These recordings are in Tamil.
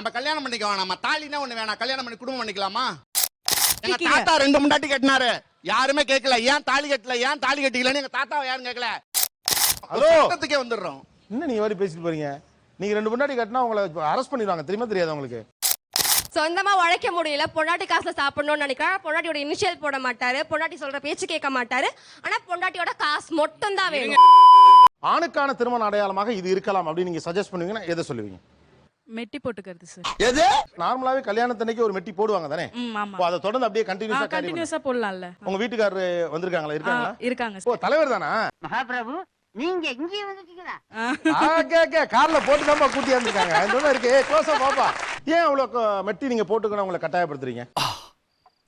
நம்ம கல்யாணம் பண்ணிக்கலாம், நம்ம தாலினா ஒண்ணு வேணாம், கல்யாணம் பண்ணி குடும்பம் பண்ணிக்கலாமா? எங்க தாத்தா 2 முண்டாட்டி கட்டினாரு, யாருமே கேட்கல. ஏன் தாலி கட்டல, ஏன் தாலி கட்டிக்கலன்னு எங்க தாத்தாவை யாரும் கேட்கல. சட்டத்துக்கே வந்துடுறோம். என்ன நீங்க மாதிரி பேசிட்டு போறீங்க? நீங்க 2 முன்னாடி கட்டினா உங்களை அரெஸ்ட் பண்ணிடுவாங்க, தெரியுமா தெரியாது உங்களுக்கு? சொந்தமா உழைக்க முடியல, பொண்டாட்டி காசுல சாப்பிடணும்னு நினைக்கிறா. பொண்டாட்டியோட இனிஷியல் போட மாட்டாரு, பொண்டாட்டி சொல்ற பேச்சு கேட்க மாட்டாரு. ஆனா பொண்டாட்டியோட காசு மட்டும் தான் வேணும். ஆணுக்கான திருமண அடையாளமாக இது இருக்கலாம் அப்படின்னு நீங்க சஜஸ்ட் பண்ணுவீங்கன்னா எதை சொல்லுவீங்க? மெட்டி போட்டுக்கிறது சார். எது? நார்மலாவே கல்யாணத்தன்னைக்கு ஒரு மெட்டி போடுவாங்க தானே? ஆமா. அதை தொடர்ந்து அப்படியே கண்டினியூஸா போடலாம்ல. உங்க வீட்டுக்காரரு வந்திருக்காங்களா, இருக்காங்களா? இருக்காங்க. ஓ, தலைவர் தானா? மகாபிரபு நீங்க இங்கே வந்துட்டீங்களா? கார்ல போட்டு தான் கூட்டி வந்திருக்காங்க. அந்த இருக்கு க்ளோஸா பாப்பா. ஏன் அவ்வளவு மெட்டி நீங்க போட்டுக்கணும் உங்களை கட்டாயப்படுத்துறீங்க?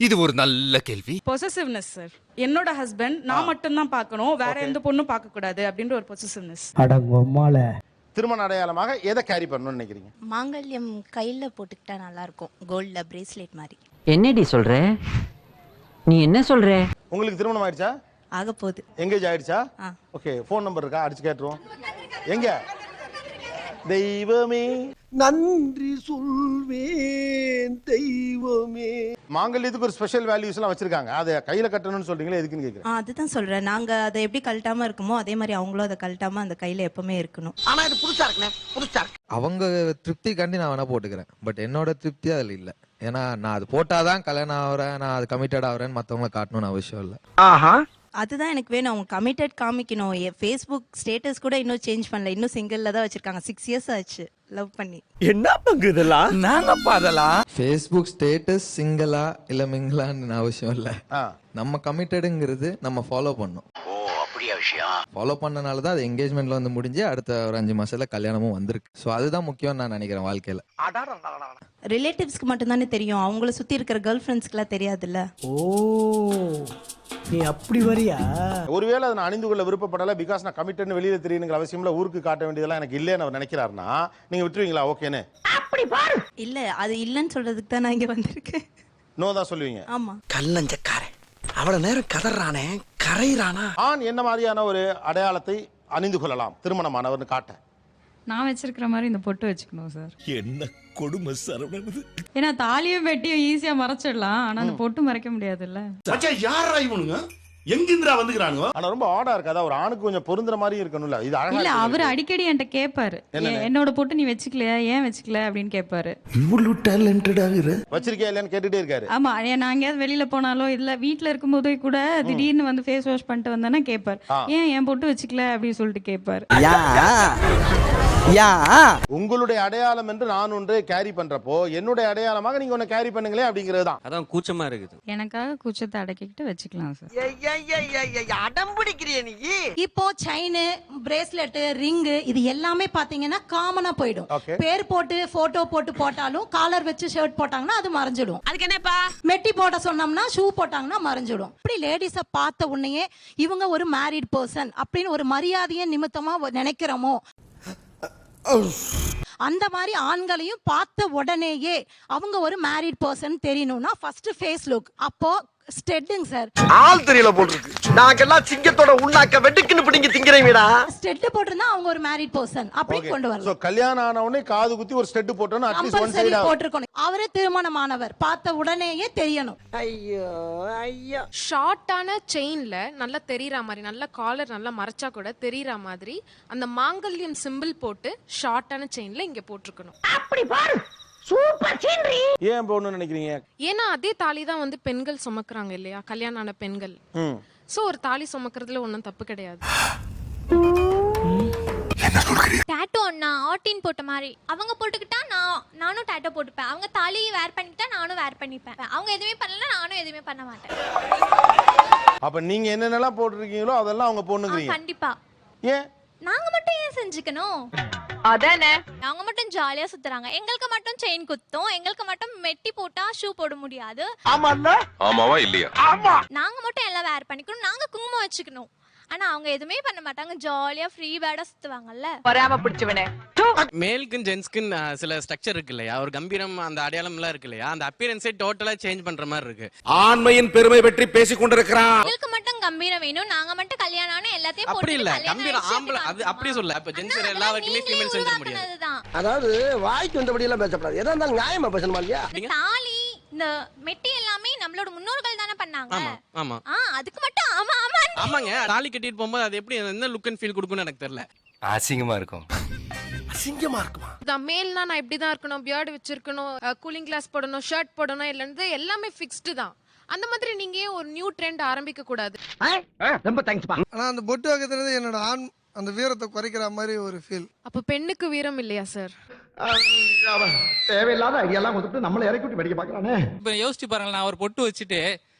இது ஒரு நல்ல கேள்வி. Possessiveness sir. என்னோட ஹஸ்பண்ட் நான் மட்டும் தான் பார்க்கணும், வேற எந்த பொண்ணும் பார்க்க கூடாது அப்படின்ற ஒரு பொசசிவ்னஸ். அடங்கம்மால. திருமண அடையாளமாக எதை கேரி பண்ணணும்னு நினைக்கிறீங்க? மாங்கல்யம் கையில போட்டுக்கிட்டா நல்லா இருக்கும், கோல்ட்ல பிரேஸ்லெட் மாதிரி. என்னடி சொல்ற? நீ என்ன சொல்ற? உங்களுக்கு திருமணம் ஆயிடுச்சா? ஆக போகுது. எங்கேஜ் ஆயிடுச்சா? ஓகே, ஃபோன் நம்பர் இருக்கா? அடிச்சு கேட்டுருவோம். எங்க? தெய்வமே நன்றி சொல்வேன் தெய்வமே. மாங்கல்யத்துக்கு ஒரு ஸ்பெஷல் வேல்யூஸ் எல்லாம் வச்சிருக்காங்க. அதை கையில கட்டணும்னு சொல்றீங்களா, எதுக்குன்னு கேக்குறேன். அதுதான் சொல்றேன், நாங்க அதை எப்படி கழட்டாம இருக்குமோ அதே மாதிரி அவங்களும் அதை கழட்டாம அந்த கையில எப்பவுமே இருக்கணும். ஆனா இது புதுசா இருக்குனே, புதுசா இருக்கு. அவங்க திருப்திக்காண்டி நான் வேணா போட்டுக்கிறேன், பட் என்னோட திருப்தி அதில் இல்லை. ஏன்னா நான் அது போட்டாதான் கல்யாணம் ஆகிறேன், நான் அது கமிட்டட் ஆகிறேன்னு மற்றவங்களை காட்டணும்னு அவசியம் இல்லை. அதுதான் எனக்கு வேணும், அவங்க கமிட்டட் காமிக்கணும். ஃபேஸ்புக் ஸ்டேட்டஸ் கூட இன்னும் சேஞ்ச் பண்ணல, இன்னும் சிங்கிள்ல தான் வச்சிருக்காங்க. 6 years ஆச்சு லவ் பண்ணி. என்ன பங்கு இதெல்லாம்? நானப்பா அதெல்லாம் ஃபேஸ்புக் ஸ்டேட்டஸ் சிங்கிளா இல்லை மிங்கிளான்னு அவசியம் இல்லை. நம்ம கமிட்டடுங்கிறது நம்ம ஃபாலோ பண்ணணும். ஃபாலோ பண்ணனால தான் அது என்கேஜ்மெண்ட்ல வந்து முடிஞ்சு அடுத்த ஒரு 5 மாசத்துல கல்யாணமும் வந்திருக்கு. ஸோ அதுதான் முக்கியம் நான் நினைக்கிறேன் வாழ்க்கையில. ரிலேட்டிவ்ஸ்க்கு மட்டும் தானே தெரியும், அவங்கள சுத்தி இருக்கிற கேர்ள் ஃப்ரெண்ட்ஸ்க்குலாம் தெரியாதுல்ல. ஓ, நீ அப்படி வரியா? ஒருவேளை அதை நான் அணிந்து கொள்ள விருப்பப்படல, பிகாஸ் நான் கமிட்டட்னு வெளியில தெரியணுங்கிற அவசியம் இல்ல, ஊருக்கு காட்ட வேண்டியதெல்லாம் எனக்கு இல்லைன்னு அவர் நினைக்கிறாருன்னா நீங்க விட்டுருவீங்களா? ஓகேன்னு இல்ல, அது இல்லன்னு சொல்றதுக்கு தான் நான் இங்க வந்திருக்கேன். நோ தான் சொல்லுவீங்க? ஆமா. கல்லஞ்சக்காரன் அவ்வளவு நேரம் கதறானே, கரையிறானா? ஆண் என்ன மாதிரியான ஒரு அடையாளத்தை அணிந்து கொள்ளலாம் திருமணமானவர்னு காட்ட? நான் வச்சிருக்கிற மாதிரி இந்த பொட்டு வச்சுக்கணும் சார். என்ன கொடுமை சரவணது. ஏன்னா தாலியும் வெட்டியும் ஈஸியா மறைச்சிடலாம், ஆனா அந்த பொட்டு மறைக்க முடியாதுல்ல. யாரா இவனுங்க? எங்கிந்திரா வந்துக்கிறானுங்க? ஆனா ரொம்ப ஆடா இருக்காதா? ஒரு ஆணுக்கு கொஞ்சம் பொருந்துற மாதிரி இருக்கணும்ல. இது அழகா இல்ல, இருக்கு. அவர் அடிக்கடி என்கிட்ட கேட்பாரு, என்னோட பொட்டு நீ வச்சுக்கலையா, ஏன் வச்சுக்கல அப்படின்னு கேட்பாரு. இவ்வளவு டேலண்டடா இரு. வச்சிருக்கே இல்லையான்னு கேட்டுட்டே இருக்காரு. ஆமா, நான் எங்கேயாவது வெளியில போனாலோ இல்ல வீட்டுல இருக்கும் போதே கூட திடீர்னு வந்து ஃபேஸ் வாஷ் பண்ணிட்டு வந்தேன்னா கேட்பாரு, ஏன் என் பொட்டு வச்சுக்கல அப்படின்னு சொல்லிட்டு கேட்பாரு. உங்களுடைய அடையாளம் என்று நான் ஒன்று கேரி பண்றப்போ என்னுடைய அடையாளமாக நீங்க ஒன்னு கேரி பண்ணுங்களே அப்படிங்கிறது தான். அதான் கூச்சமா இருக்குது. எனக்காக கூச்சத்தை அடக்கிக்கிட்டு வச்சுக்கலாம் சார். அடம்பிடிக்கிறிய நீ. இப்போ செயின், பிரேஸ்லெட், ரிங் இது எல்லாமே பாத்தீங்கன்னா காமனா போயிடும். பேர் போட்டு போட்டோ போட்டு போட்டாலும் காலர் வச்சு ஷர்ட் போட்டாங்கன்னா அது மறைஞ்சிடும். அதுக்கு என்னப்பா மெட்டி போட சொன்னோம்னா ஷூ போட்டாங்கன்னா மறைஞ்சிடும். இப்படி லேடிஸ பார்த்த உடனே இவங்க ஒரு மேரிட் பர்சன் அப்படின்னு ஒரு மரியாதையை நிமித்தமா நினைக்கிறோமோ, அந்த மாதிரி ஆண்களையும் பார்த்த உடனேயே அவங்க ஒரு மேரிட் பர்சன் தெரியணும்னா ஃபர்ஸ்ட் ஃபேஸ் லுக். அப்போ ஸ்டெட்டுங்க சார். ஆள் தெரியல போட்டுருக்கு. நாங்கெல்லாம் சிங்கத்தோட உண்ணாக்க வெட்டுக்குன்னு பிடிங்க திங்கிறீங்கடா. ஸ்டெட் போட்டிருந்தா அவங்க ஒரு மேரிட் பர்சன் அப்படி கொண்டு வரலாம். சோ கல்யாணம் ஆன உடனே காது குத்தி ஒரு ஸ்டெட் போட்டோம்னா அட்லீஸ்ட் ஒன் சைடு போட்டுருக்கணும். அவரே திருமணமானவர் பார்த்த உடனேயே தெரியணும். ஐயோ ஐயோ. ஷார்ட்டான செயின்ல நல்லா தெரியற மாதிரி, நல்ல காலர் நல்லா மறைச்சா கூட தெரியற மாதிரி அந்த மாங்கல்யம் சிம்பிள் போட்டு ஷார்ட்டான செயின்ல இங்க போட்டுருக்கணும். அப்படி பாரு, சூப்பர் சீனரி. ஏன் போகணும்னு நினைக்கிறீங்க? ஏன்னா அதே தாலி தான் வந்து பெண்கள் சுமக்குறாங்க இல்லையா, கல்யாணம் ஆன பெண்கள். சோ ஒரு தாலி சுமக்கிறதுல ஒன்றும் தப்பு கிடையாது. டாட்டோ அண்ணா ஆட்டின் போட்ட மாதிரி அவங்க போட்டுக்கிட்டா நானும் டாட்டோ போட்டுப்பேன். அவங்க தாலி வேர் பண்ணிக்கிட்டா நானும் வேர் பண்ணிப்பேன். அவங்க எதுவுமே பண்ணல, நானும் எதுவுமே பண்ண மாட்டேன். அப்ப நீங்க என்னென்னலாம் போட்டுருக்கீங்களோ அதெல்லாம் அவங்க போடணுங்கிறீங்க? கண்டிப்பா. ஏன் நாங்க மட்டும் ஏன் செஞ்சுக்கணும்? அதானே, அவங்க மட்டும் ஜாலியா சுத்துறாங்க, எங்களுக்கு மட்டும் செயின் குத்தும், எங்களுக்கு மட்டும் மெட்டி போட்டா ஷூ போட முடியாது. ஆமாவா இல்லையா? நாங்க மட்டும் எல்லாம் வேர் பண்ணிக்கணும், நாங்க குங்குமம் வச்சுக்கணும். ஆனா அவங்க எதுவுமே பண்ண மாட்டாங்க, ஜாலியா ஃப்ரீ பேடா சுத்துவாங்கல்ல. வராம பிடிச்சவனே. மேலுக்கும் ஜென்ஸ்க்குன்னு சில ஸ்ட்ரக்சர் இருக்கு இல்லையா, ஒரு கம்பீரம் அந்த அடையாளம் எல்லாம் இருக்கு இல்லையா, அந்த அப்பியரன்ஸே டோட்டலா சேஞ்ச் பண்ற மாதிரி இருக்கு. ஆண்மையின் பெருமை பற்றி பேசிக் கொண்டிருக்கிறான். உங்களுக்கு மட்டும் கம்பீரம் வேணும், நாங்க மட்டும் கல்யாணம் ஆன எல்லாத்தையும் அப்படி போட்டு இல்ல, கல்யாணம் கம்பீரம் ஆயிடுச்சு ஆம்பளை அது அப்படி சொல்ல. அப்ப ஜென்ஸ் எல்லா வகையுமே நீங்களே ஃபீமேல் செஞ்சிட முடியாது. உருவாக்குனதுதான். அதாவது வாய்க்கு வந்தபடி எல்லாம் பேசப்படாது. எதா இருந்தாலும் நியாயமா பேசணுமா இல்லையா? இந்த தாலி, இந்த மெட்டி எல்லாமே நம்மளோட முன்னோர்கள் தானே பண்ணாங்க. ஆமா ஆமா அதுக்கு மட்டும் ஆமா ஆமா ஆமாங்க. தாலி கட்டிட்டு போகும்போது அது எப்படி என்ன லுக் அண்ட் ஃபீல் கொடுக்கும்னு எனக்கு தெரியல. அசிங்கமா இருக்கும். அசிங்கமா இருக்குமா? மேல்னா நான் இப்படி தான் இருக்கணும், பியர்டு வச்சிருக்கணும், கூலிங் கிளாஸ் போடணும், ஷர்ட் போடணும், இல்லைன்னு எல்லாமே ஃபிக்ஸ்டு தான். அந்த மாதிரி நீங்க ஏன் ஒரு நியூ ட்ரெண்ட் ஆரம்பிக்க கூடாது? ரொம்ப தேங்க்ஸ்ப்பா. ஆனா அந்த பொட்டு வைக்கிறது என்னோட ஆண் அந்த வீரத்தை குறைக்கிற மாதிரி ஒரு ஃபீல். அப்ப பெண்ணுக்கு வீரம் இல்லையா சார்? தேவையில்லாத ஐடியாலாம் கொடுத்துட்டு நம்மள இறக்கி விட்டு வெடிக்க பாக்குறானே. இப்ப யோசிச்சு பாருங்க, நான் ஒரு பொட்டு வச்சுட்டு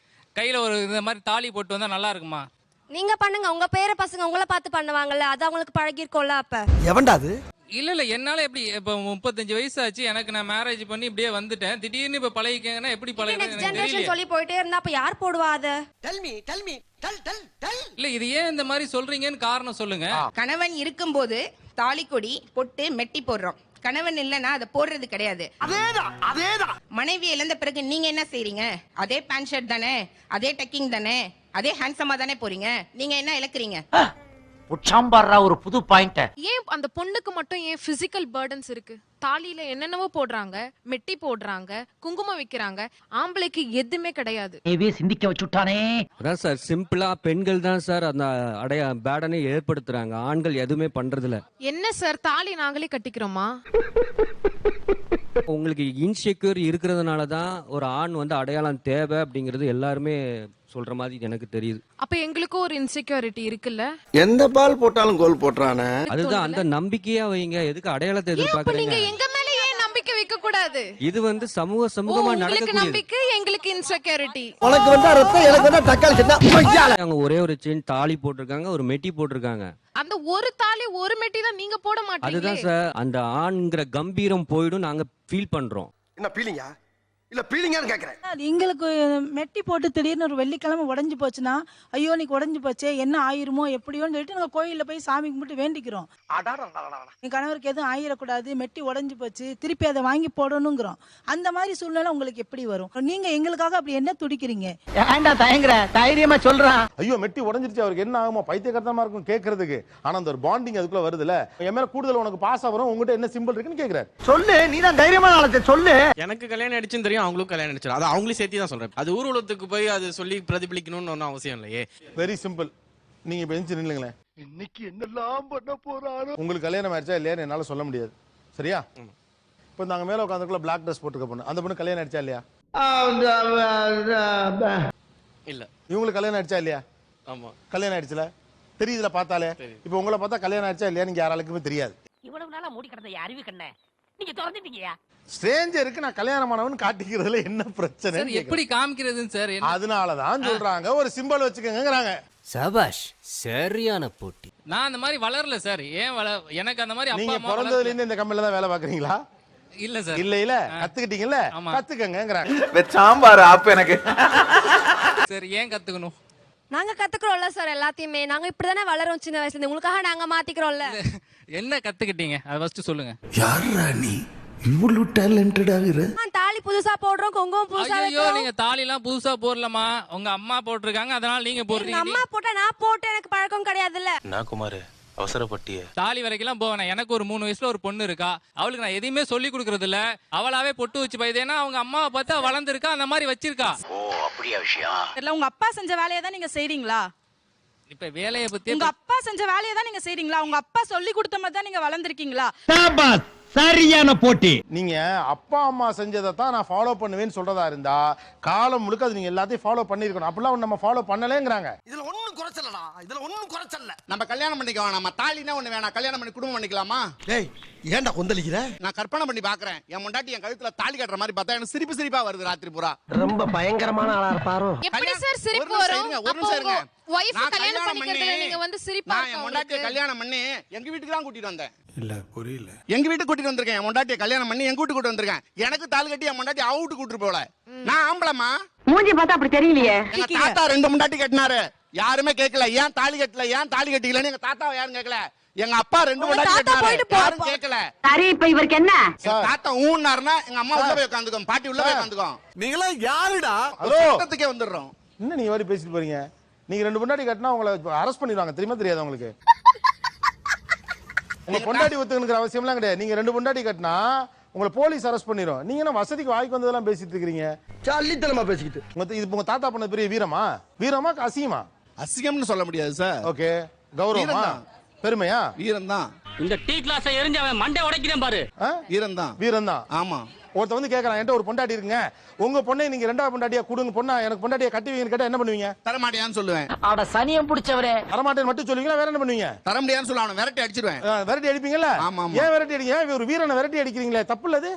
கையில ஒரு இந்த மாதிரி தாலி போட்டு வந்தா நல்லா இருக்குமா? நீங்க பண்ணுங்க, உங்க பேர பசங்க உங்களை பார்த்து பண்ணுவாங்கல்ல, அது அவங்களுக்கு பழகிருக்கோம்ல. அப்ப எவன்டா அது? இல்ல என்னால எப்படி இப்ப 35 வயசு ஆச்சு எனக்கு, நான் மேரேஜ் பண்ணி இப்படியே வந்துட்டேன், திடீர்னு இப்ப பழகிக்கங்கன்னா எப்படி நெக்ஸ்ட் ஜெனரேஷன் சொல்லி போயிட்டே இருந்தா அப்ப யார் போடுவா அத? Tell me, tell me, tell. இல்ல இது ஏன் இந்த மாதிரி சொல்றீங்கன்னு காரணம் சொல்லுங்க. கணவன் இருக்கும்போது தாலிக்கொடி பொட்டு மெட்டி போடுறோம், கணவன் இல்லைன்னா அதை போடுறது கிடையாது. அதேதான். மனைவி இழந்த பிறகு நீங்க என்ன செய்றீங்க? அதே பேண்ட் ஷர்ட் தானே, அதே டக்கிங் தானே, அதே ஹேண்ட்ஸமா தானே போறீங்க. நீங்க என்ன இழக்கிறீங்க? உச்சாம்பாரா ஒரு புது பாயிண்ட். ஏன் அந்த பொண்ணுக்கு மட்டும் ஏன் பிசிக்கல் பர்டன்ஸ் இருக்கு? தாலியில என்னென்னவோ போடுறாங்க, மெட்டி போடுறாங்க, குங்குமம் வைக்கிறாங்க, ஆம்பளைக்கு எதுவுமே கிடையாது. ஏவே சிந்திக்க வச்சுட்டானே. அதான் சார், சிம்பிளா பெண்கள் தான் சார் அந்த பேடனை ஏற்படுத்துறாங்க, ஆண்கள் எதுவுமே பண்றது இல்ல. என்ன சார், தாலி நாங்களே கட்டிக்கிறோமா? உங்களுக்கு இன்செக்யூர் இருக்கிறதுனால தான் ஒரு ஆண் வந்து அடையாளம் தேவை அப்படிங்கிறது எல்லாருமே சொல்ற மாதிரி எனக்கு தெரியுது. அப்ப எங்களுக்கும் ஒரு இன்செக்யூரிட்டி இருக்குல்ல. எந்த பால் போட்டாலும் கோல் போட்றானே. அதுதான், அந்த நம்பிக்கையா வைங்க, எதுக்கு அடையாளத்தை நீங்க எதிர்பார்க்கறீங்க? எங்க மேல ஏன் நம்பிக்கை வைக்க கூடாது? இது வந்து சமூகமா உங்களுக்கு நடக்கக்கூடியது. நம்பிக்கை, எங்களுக்கு இன்செக்யூரிட்டி. உனக்கு வந்தா ரத்தம், எனக்கு வந்தா தக்காளி சட்னா. அவங்க ஒரே ஒரு செயின் தாலி போட்டிருக்காங்க, ஒரு மெட்டி போட்டிருக்காங்க. அந்த ஒரு தாலி ஒரு மெட்டி தான் நீங்க போட மாட்டீங்க. அதுதான் சார், அந்த ஆண்ங்கிற கம்பீரம் போயிடும், நாங்க ஃபீல் பண்றோம். என்ன பீலிங்கா? இல்ல பீலிங்கான்னு கேக்குறேன். எங்களுக்கு மெட்டி போட்டு திடீர்னு ஒரு வெள்ளிக்கிழமை உடஞ்சு போச்சுன்னா, ஐயோ நீக்கு உடஞ்சு போச்சே என்ன ஆயிருமோ எப்படியோன்னு சொல்லிட்டு நாங்கள் கோயிலில் போய் சாமி கும்பிட்டு வேண்டிக்கிறோம். என் கணவருக்கு எதுவும் ஆயிடக்கூடாது, மெட்டி உடஞ்சு போச்சு, திருப்பி அதை வாங்கி போடணுங்கிறோம். அந்த மாதிரி சூழ்நிலை உங்களுக்கு எப்படி வரும்? நீங்க எங்களுக்காக அப்படி என்ன துடிக்கிறீங்க? ஏன்டா தயங்குற? தைரியமா சொல்றான். ஐயோ மெட்டி உடஞ்சிருச்சு, அவருக்கு என்ன ஆகுமோ, பைத்தியக்காரத்தனமா இருக்கும் கேட்கறதுக்கு. ஆனா அந்த ஒரு பாண்டிங் அதுக்குள்ள வருதுல, என் மேல கூடுதல் உனக்கு பாசம் வரும், உங்ககிட்ட என்ன சிம்பிள் இருக்குன்னு கேக்குறாரு. சொல்லு, நீ தான் தைரியமான ஆளத்தை சொல்லு. எனக்கு கல்யாணம் ஆயிடுச்சுன்னு தெரியும், அவங்களுக்கும் கல்யாணம் ஆயிடுச்சு. அது அவங்களையும் சேர்த்து தான் சொல்றேன். அது ஊர்வலத்துக்கு போய் அது சொல்லி பிரதிபலிக்கணும்னு ஒன்றும் அவசியம் இல்லையே. Very simple. நீங்க இப்ப எந்திரிச்சு நில்லுங்களேன். இன்னைக்கு என்னெல்லாம் பண்ண போறாரு? உங்களுக்கு கல்யாணம் ஆயிடுச்சா இல்லையான்னு என்னால சொல்ல முடியாது, சரியா? இப்போ நாங்க மேல உட்காந்துக்குள்ள பிளாக் ட்ரெஸ் போட்டுக்க பொண்ணு, அந்த பொண்ணு கல்யாணம் ஆயிடுச்சா இல்லையா? இல்ல. இவங்களுக்கு கல்யாணம் ஆயிடுச்சா இல்லையா? ஆமா, கல்யாணம் ஆயிடுச்சுல, தெரியுதுல பார்த்தாலே. இப்போ உங்களை பார்த்தா கல்யாணம் ஆயிடுச்சா இல்லையா நீங்க யாராலுக்குமே தெரியாது. இவ்வளவு நாளா மூடி கிடந்த அறிவு கண்ணே நீங்க திறந்துட்டீங்கயா. ஸ்ட்ரேஞ்சருக்கு நான் கல்யாணமானவன் காட்டிக்கிறதுல என்ன பிரச்சனை? எப்படி காமிக்கிறதுன்னு சார்? அதனாலதான் சொல்றாங்க ஒரு சிம்பிள் வச்சுக்கங்கறாங்க. சபாஷ், சரியான போட்டி. நான் அந்த மாதிரி வளரல சார். ஏன் எனக்கு அந்த மாதிரி நீங்க பிறந்ததுல இருந்து இந்த கம்பெனில தான் வேலை பாக்குறீங்களா? இல்ல சார். இல்ல கத்துக்கிட்டீங்கல்ல, கத்துக்கங்கங்கறாங்க. சாம்பார் ஆப் எனக்கு. சரி, ஏன் கத்துக்கணும்? நாங்க கத்துக்கிறோம்ல சார் எல்லாத்தையுமே. நாங்க இப்படிதானே வளரோம் சின்ன வயசுல இருந்து. உங்களுக்காக நாங்க மாத்திக்கிறோம்ல. என்ன கத்துக்கிட்டீங்க அதை ஃபர்ஸ்ட் சொல்லுங்க. யாரா நீ இவ்வளவு டேலண்டடா இரு? தாலி புதுசா போடுறோம், குங்குமம் புதுசா ஐயோ, வைக்கிறோம். நீங்க தாலி எல்லாம் புதுசா போடலமா, உங்க அம்மா போட்டிருக்காங்க, அதனால நீங்க போடுறீங்க. அம்மா போட்டா நான் போட்டு எனக்கு பழக்கம் கிடையாதுல்ல. நான் குமார் அவசரப்பட்டிய தாலி வரைக்கும் போவேன். எனக்கு ஒரு 3 வயசுல ஒரு பொண்ணு இருக்கா, அவளுக்கு நான் எதையுமே சொல்லி கொடுக்கறது இல்ல. அவளாவே பொட்டு வச்சு பைதேனா அவங்க அம்மாவை பார்த்தா வளர்ந்துருக்கா, அந்த மாதிரி வச்சிருக்கா. ஓ அப்படியா விஷயம்? இல்ல உங்க அப்பா செஞ்ச வேலையை தான் நீங்க செய்றீங்களா? இப்ப வேலையை பத்தி உங்க அப்பா செஞ்ச வேலையை தான் நீங்க செய்றீங்களா? உங்க அப்பா சொல்லி கொடுத்த மாதிரி தான் நீங்க வளர்ந்துருக்கீங்களா? சரியான போட்டி. நீங்க அப்பா அம்மா செஞ்சதை தான் நான் ஃபாலோ பண்ணுவேன்னு சொல்றதா இருந்தா காலம் முழுக்க அது நீங்க எல்லாத்தையும் ஃபாலோ பண்ணிருக்கணும். அப்படிலாம் நம்ம ஃபாலோ பண்ணலேங்கறாங்க. இதுல ஒண்ணும் குறைச்சலடா, இதுல ஒண்ணும் குறைச்சல்ல. நம்ம கல்யாணம் பண்ணிக்கலாம், நம்ம தாலினா ஒண்ணு வேணாம், கல்யாணம் பண்ணி குடும்பம் பண்ணிக்கலாமா? டேய் ஏன்டா கொந்தளிக்கிற? நான் கற்பனை பண்ணி பாக்குறேன், என் முண்டாட்டி என் கழுத்துல தாலி கட்டுற மாதிரி பார்த்தா எனக்கு சிரிப்பா வருது ராத்திரி பூரா. ரொம்ப பயங்கரமான ஆளா இருப்பாரோ. எப்படி சார் சிரிப்பு வரும்? அப்போ உங்க வைஃப் கல்யாணம் பண்ணிக்கிறதுல நீங்க வந்து சிரிப்பா நான் என் முண்டாட்டியை கல்யாணம் பண்ணி எங்க வீட்டுக்கு தான் கூட்டிட்டு வந்தேன். இல்ல புரியல. எங்க வீட்டுக்கு கூட்டிட்டு வந்திருக்கேன். என் முண்டாட்டியை கல்யாணம் பண்ணி எங்க வீட்டுக்கு கூட்டிட்டு வந்திருக்கேன். எனக்கு தாலி கட்டி என் முண்டாட்டி அவ வீட்டுக்கு கூட்டிட்டு போல. நான் ஆம்பளமா? மூஞ்சி பார்த்தா அப்படி தெரியலையே. எங்க தாத்தா 2 முண்டாட்டி கட்டினாரு. யாருமே கேட்கல ஏன் தாலி கட்டல ஏன் தாலி கட்டிக்கலன்னு எங்க தாத்தாவை யாரும் கேட்கல எங்க அப்பா 2 உங்க பொண்டாட்டி தாத்தா கட்டினாரு போயிட்டு யாரும் கேட்கல சரி இப்ப இவருக்கு என்ன எங்க தாத்தா ஊன்னாருன்னா எங்க அம்மா உள்ள போய் உட்காந்துக்கும் பாட்டி உள்ள போய் உட்காந்துக்கும் நீங்களா யாருடா ஹலோ சட்டத்துக்கே வந்துடுறோம் என்ன நீங்க மாதிரி பேசிட்டு போறீங்க நீங்க 2 பொண்டாட்டி கட்டினா உங்களை அரெஸ்ட் பண்ணிடுவாங்க தெரியுமா தெரியாது உங்களுக்கு உங்க பொண்டாட்டி ஒத்துக்கணுங்கிற அவசியம்லாம் கிடையாது நீங்க 2 பொண்டாட்டி கட்டினா உங்களை போலீஸ் அரெஸ்ட் பண்ணிடும் நீங்க என்ன வசதிக்கு வாய்க்கு வந்ததெல்லாம் பேசிட்டு இருக்கீங்க சல்லித்தனமா பேசிக்கிட்டு இது உங்க தாத்தா பண்ண பெரிய வீரமா அசிங்கமா அசிங்கம்னு சொல்ல முடியாது சார் ஓகே கௌரவமா பெருமையா வீரம் தான் இந்த டீ கிளாஸ் எரிஞ்சு அவன் மண்டை உடைக்கிறேன் பாரு வீரம் தான் வீரம் தான் ஆமா ஒருத்த வந்து கேட்கலாம் என்கிட்ட ஒரு பொண்டாட்டி இருக்குங்க உங்க பொண்ணை நீங்க 2வது பொண்டாட்டியா கொடுங்க பொண்ணா எனக்கு பொண்டாட்டியா கட்டுவீங்கன்னு கேட்டா என்ன பண்ணுவீங்க தரமாட்டியான்னு சொல்லுவேன் அட சனியம் பிடிச்சவரே தரமாட்டேன்னு மட்டும் சொல்லுவீங்களா வேற என்ன பண்ணுவீங்க தர முடியாதுன்னு சொல்ல அவனை விரட்டி அடிச்சிருவேன் விரட்டி அடிப்பீங்கல்ல ஆமா, ஆமா. ஏன் விரட்டி அடிங்க ஏன் ஒரு வீரனை விரட்டி அடிக்கிறீங்களே தப்பு இல்லது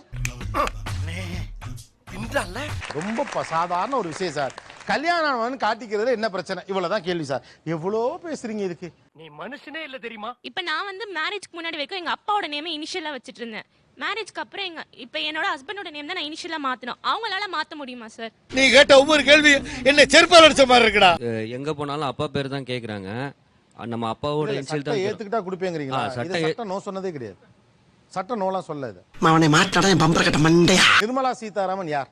ரொம்ப சாதாரண ஒரு விஷயம் சார் கல்யாணம் காட்டிக்கிறதுல என்ன பிரச்சனை இவ்வளவுதான் கேள்வி சார் எவ்வளோ பேசுறீங்க இதுக்கு நீ மனுஷனே இல்ல தெரியுமா இப்ப நான் வந்து மேரேஜ்க்கு முன்னாடி வரைக்கும் எங்க அப்பாவோட நேம் இனிஷியலா வச்சிட்டு இருந்தேன் மேரேஜ்க்கு அப்புறம் இப்ப என்னோட ஹஸ்பண்டோட நேம் தான் நான் இனிஷியலா மாத்தணும் அவங்களால மாத்த முடியுமா சார் நீ கேட்ட ஒவ்வொரு கேள்வி என்ன செருப்பால் அடிச்ச மாதிரி இருக்குடா எங்க போனாலும் அப்பா பேர் தான் கேக்குறாங்க நம்ம அப்பாவோட இன்சியல் தான் ஏத்துக்கிட்டா கொடுப்பேங்கிறீங்களா சட்டம் நோ சொன்னதே கிடையாது சட்டம் நோலாம் சொல்ல இது அவனை மாட்டாடா என் பம்பர கட்ட மண்டையா நிர்மலா சீதாராமன் யார்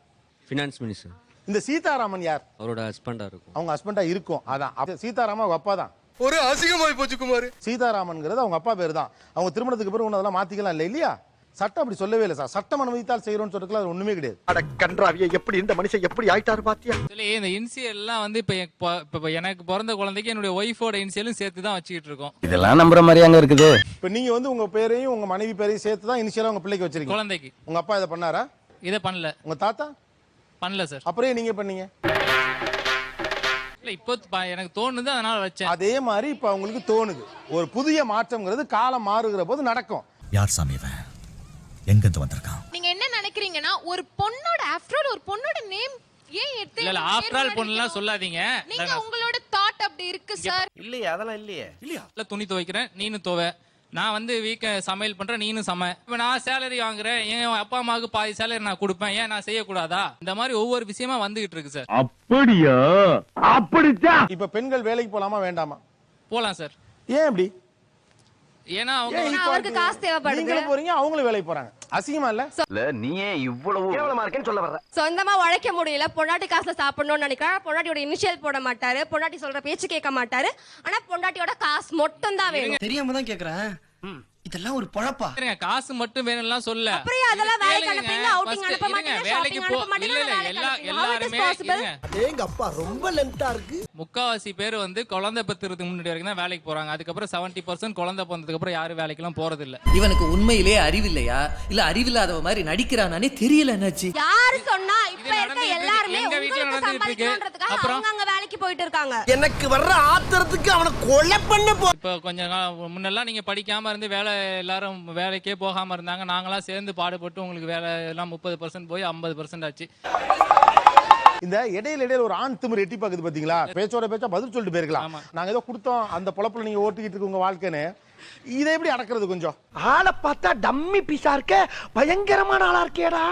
ஃபினான்ஸ் மினிஸ்டர் இந்த சீதாராமன் யார் அவரோட ஹஸ்பண்டா இருக்கும் அவங்க ஹஸ்பண்டா இருக்கும் அதான் சீதாராமன் அவங்க அப்பா தான் ஒரு அசிங்கமாய் போச்சு குமார் சீதாராமன்ங்கிறது அவங்க அப்பா பேர் தான் அவங்க திருமணத்துக்கு பிறகு ஒன்னதெல்லாம் மாத்திக்கலாம் இல்ல இல்லையா சட்டம் அப்படி சொல்லவே இல்லை சார் சட்டம் அனுமதித்தால் செய்யறோம்னு சொல்றதுல அது ஒண்ணுமே கிடையாது அட கன்றாவிய எப்படி இந்த மனுஷன் எப்படி ஆயிட்டாரு பாத்தியா இந்த இன்சியல் எல்லாம் வந்து இப்ப எனக்கு பிறந்த குழந்தைக்கு என்னுடைய ஒய்ஃபோட இன்சியலும் சேர்த்து தான் வச்சுக்கிட்டு இருக்கோம் இதெல்லாம் நம்புற மாதிரி அங்க இருக்குது இப்ப நீங்க வந்து உங்க பேரையும் உங்க மனைவி பேரையும் சேர்த்து தான் இனிஷியலா உங்க பிள்ளைக்கு வச்சிருக்கீங்க குழந்தைக்கு உங்க அப்பா இதை பண்ணாரா இதை பண்ணல உங்க தாத்தா பண்ணல சார் அப்புறம் நீங்க பண்ணீங்க இல்ல இப்போ எனக்கு தோணுது அதனால வச்சேன் அதே மாதிரி இப்ப உங்களுக்கு தோணுது ஒரு புதிய மாற்றம்ங்கிறது காலம் மாறுகிற போது நடக்கும் யார் சாமி இவன் எங்க இருந்து வந்திருக்கான் நீங்க என்ன நினைக்கிறீங்கன்னா ஒரு பொண்ணோட ஆஃப்டர் ஆல் ஒரு பொண்ணோட நேம் ஏன் எடுத்து இல்ல ஆஃப்டர் ஆல் பொண்ணுலாம் சொல்லாதீங்க நீங்க உங்களோட தாட் அப்படி இருக்கு சார் இல்லையே அதெல்லாம் இல்லையே இல்ல துணி துவைக்கிறேன் நீனும் துவை நான் வந்து வீக்க சமையல் பண்றேன் நீனும் சமை இப்ப நான் சேலரி வாங்குறேன் என் அப்பா அம்மாவுக்கு பாதி சேலரி நான் கொடுப்பேன் ஏன் நான் செய்யக்கூடாதா இந்த மாதிரி ஒவ்வொரு விஷயமா வந்துகிட்டு இருக்கு சார் அப்படியா அப்படிச்சா இப்ப பெண்கள் வேலைக்கு போலாமா வேண்டாமா போலாம் சார் ஏன் அப்படி ஏன்னா அவங்க அவருக்கு காசு தேவைப்படுது நீங்களும் போறீங்க அவங்களும் வேலைக்கு போறாங்க அசிங்கமா இல்ல நீயே இவ்வளவு கேவலமா இருக்கேன்னு சொல்ல வர்ற சொந்தமா உழைக்க முடியல பொண்டாட்டி காசுல சாப்பிடணும்னு நினைக்கிறேன் பொண்டாட்டியோட இனிஷியல் போட மாட்டாரு பொண்டாட்டி சொல்ற பேச்சு கேட்க மாட்டாரு ஆனா பொண்டாட்டியோட காசு மட்டும் தான் வேணும் தெரியாம தான் கேக்குறேன் இதெல்லாம் ஒரு பொழப்பா காசு மட்டும் வேணும்லாம் சொல்ல அப்புறம் அதெல்லாம் வேலைக்கு அனுப்புறீங்க அவுட்டிங் அனுப்ப மாட்டீங்க வேலைக்கு ஷாப்பிங் அனுப்ப மாட்டீங்க எல்லாருமே ஏங்க அப்பா ரொம்ப லென்த்தா இருக்கு முக்காவாசி பேர் வந்து குழந்தை பெற்றுறதுக்கு முன்னாடி வரைக்கும் தான் வேலைக்கு போறாங்க அதுக்கப்புறம் 70% குழந்தை பிறந்ததுக்கு அப்புறம் யாரும் வேலைக்கெல்லாம் போறது இல்ல இவனுக்கு உண்மையிலேயே அறிவில்லையா இல்ல அறிவில்லாதவ மாதிரி நடிக்கிறானே தெரியல என்னாச்சு யாரு சொன்னா இப்ப இருக்க எல்லாரும் எங்க வீட்ல நடந்துட்டு இருக்கு அப்புறம் அவங்க வேலைக்கு போயிட்டு இருக்காங்க எனக்கு வர்ற ஆத்திரத்துக்கு அவனை கொலை பண்ண போ இப்போ கொஞ்ச நாள் முன்னெல்லாம் நீங்க படிக்காம இருந்து வேலை எல்லாரும் வேலைக்கே போகாம இருந்தாங்க நாங்களாம் சேர்ந்து பாடுபட்டு உங்களுக்கு வேலை எல்லாம் 30% போய் 50% ஆச்சு இந்த இடையில ஒரு ஆண் திமிர் எட்டி பாக்குது பாத்தீங்களா பேச்சோட பேச்சா பதில் சொல்லிட்டு போயிருக்கலாம் நாங்க ஏதோ கொடுத்தோம் அந்த பொழப்புல நீங்க ஓட்டிக்கிட்டு இருக்கு உங்க வாழ்க்கைன்னு இதை எப்படி அடக்கிறது கொஞ்சம் ஆளை பார்த்தா டம்மி பீஸா இருக்க பயங்கரமான ஆளா இருக்கேடா